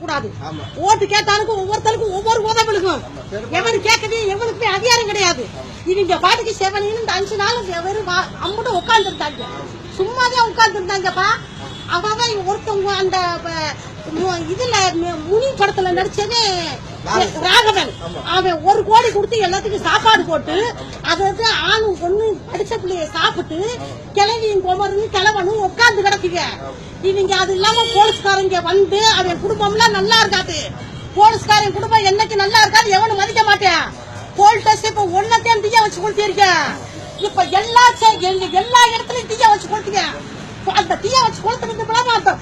கூடாது. ஓட்டு கேட்டாலும் ஒவ்வொருத்தருக்கும் ஒவ்வொரு உதவிக்கும் எவரு கேட்கவே எவனுக்குமே அதிகாரம் கிடையாது. இவங்க பாட்டுக்கு செவனின்னு இந்த 5 நாள் அம்மட்டும் உட்கார்ந்து இருந்தாங்க, சும்மாதான் உட்கார்ந்து இருந்தாங்கப்பா. அவன் ஒருத்தவங்க அந்த இதுல முனி படத்துல நடிச்சது ராகவன், அவன் 1 கோடி கொடுத்து எல்லாத்துக்கும் சாப்பாடு போட்டு அதாவது ஆணும் பொண்ணு படிச்ச பிள்ளைய சாப்பிட்டு கிளவியும் குமரனும் கிளவனும் உட்கார்ந்து கிடக்குங்க. இவங்க அது இல்லாம போலீஸ்காரங்க வந்து அவன் குடும்பம் எல்லாம் நல்லா இருக்காது. போலீஸ்காரன் குடும்பம் என்னைக்கு நல்லா இருக்காது, எவனும் மதிக்க மாட்டேன். போலீஸ் இப்ப ஒன்னத்தையும் தீய வச்சு கொடுத்திருக்க. இப்ப எல்லா இடத்துலயும் தீய வச்சு கொடுத்தீங்க. அந்த தீய வச்சு கொடுத்துட்டு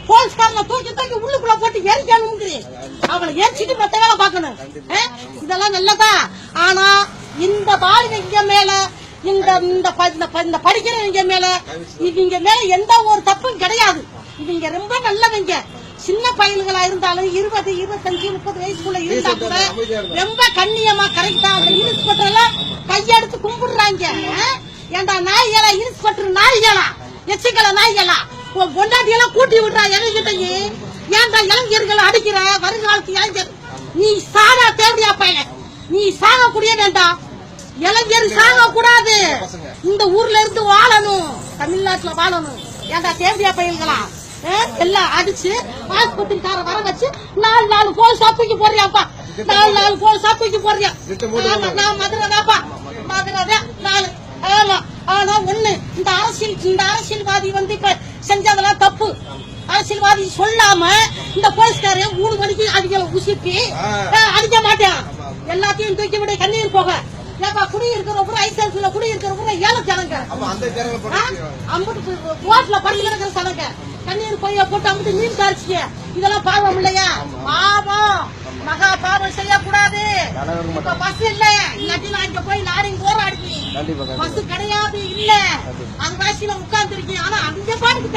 போலீஸ்காரங்க தூக்கி தூக்கி உள்ளுக்குள்ள போட்டு எரிக்கணும், அவளை எரிச்சிட்டு மத்த வேலை பார்க்கணும். இதெல்லாம் நல்லதா? ஆனா இந்த பாலிங்க மேல இந்த படிக்கிறவங்க மேல இவங்க மேல எந்த ஒரு தப்பும் கிடையாது. இவங்க ரொம்ப நல்லவங்க. சின்ன பயல்களா இருந்தாலும் 20, 25, 30 வயசுக்குள்ள இருந்தா கூட ரொம்ப கண்ணியமா கரெக்டா அந்த இன்ஸ்பெக்டர் கையெடுத்து கும்பிடுறாங்க. ஏண்டா நாய்களா, இன்ஸ்பெக்டர் நாய்களா, எச்சிக்கல நாய்களா, பொண்டாட்டியெல்லாம் கூட்டி விடுறா எங்ககிட்டயே. ஏன்டா இளைஞர்களை அடிக்கிற? வருங்காலத்து இளைஞர் நீ சாகா தேவையா பையன், நீ சாகக்கூடிய வேண்டாம். இளைஞர் சாக கூடாது, இந்த ஊர்ல இருந்து வாழணும், தமிழ்நாட்டுல வாழணும். ஏன்டா தேவையா பையன்களா எல்லாம் அடிச்சு ஆஸ்பத்திரிக்கார வர வச்சு 4 போலீஸ் தூக்கி போறியாப்பா, 4 போலீஸ் தூக்கி போறியா? நான் மதுரைதாப்பா, மதுரை 4. ஆமா, ஆனா ஒண்ணு, இந்த அரசியல்வாதி வந்து இப்ப செஞ்சதெல்லாம் தப்பு. அரசியல்வாதி சொல்லாம இந்த போலீஸ்காரன் 3 மணிக்கு அடிக்கல உசுப்பி அடிக்க மாட்டேன். எல்லாத்தையும் தூக்கி விட கண்ணீர் போக. ஏப்பா குடி இருக்கிற ஐசல்ல குடி இருக்கிற ஏழை ஜனங்க, ஓட்டுல பள்ளி கிடக்கிற ஜனங்க கண்ணீர் பொய்ய போட்டு அம்பிட்டு நீர் காய்ச்சிக்க. இதெல்லாம் பாவம் இல்லையா? பாவம், மகா பாவம் செய்யக்கூடாது. இப்ப பஸ் இல்ல, இல்லாட்டி நான் இங்க போய் லாரிங் போராடி பஸ் கிடையாது இல்ல, அது வாசியில உட்கார்ந்து இருக்கேன். ஆனா அங்க பாட்டுக்கு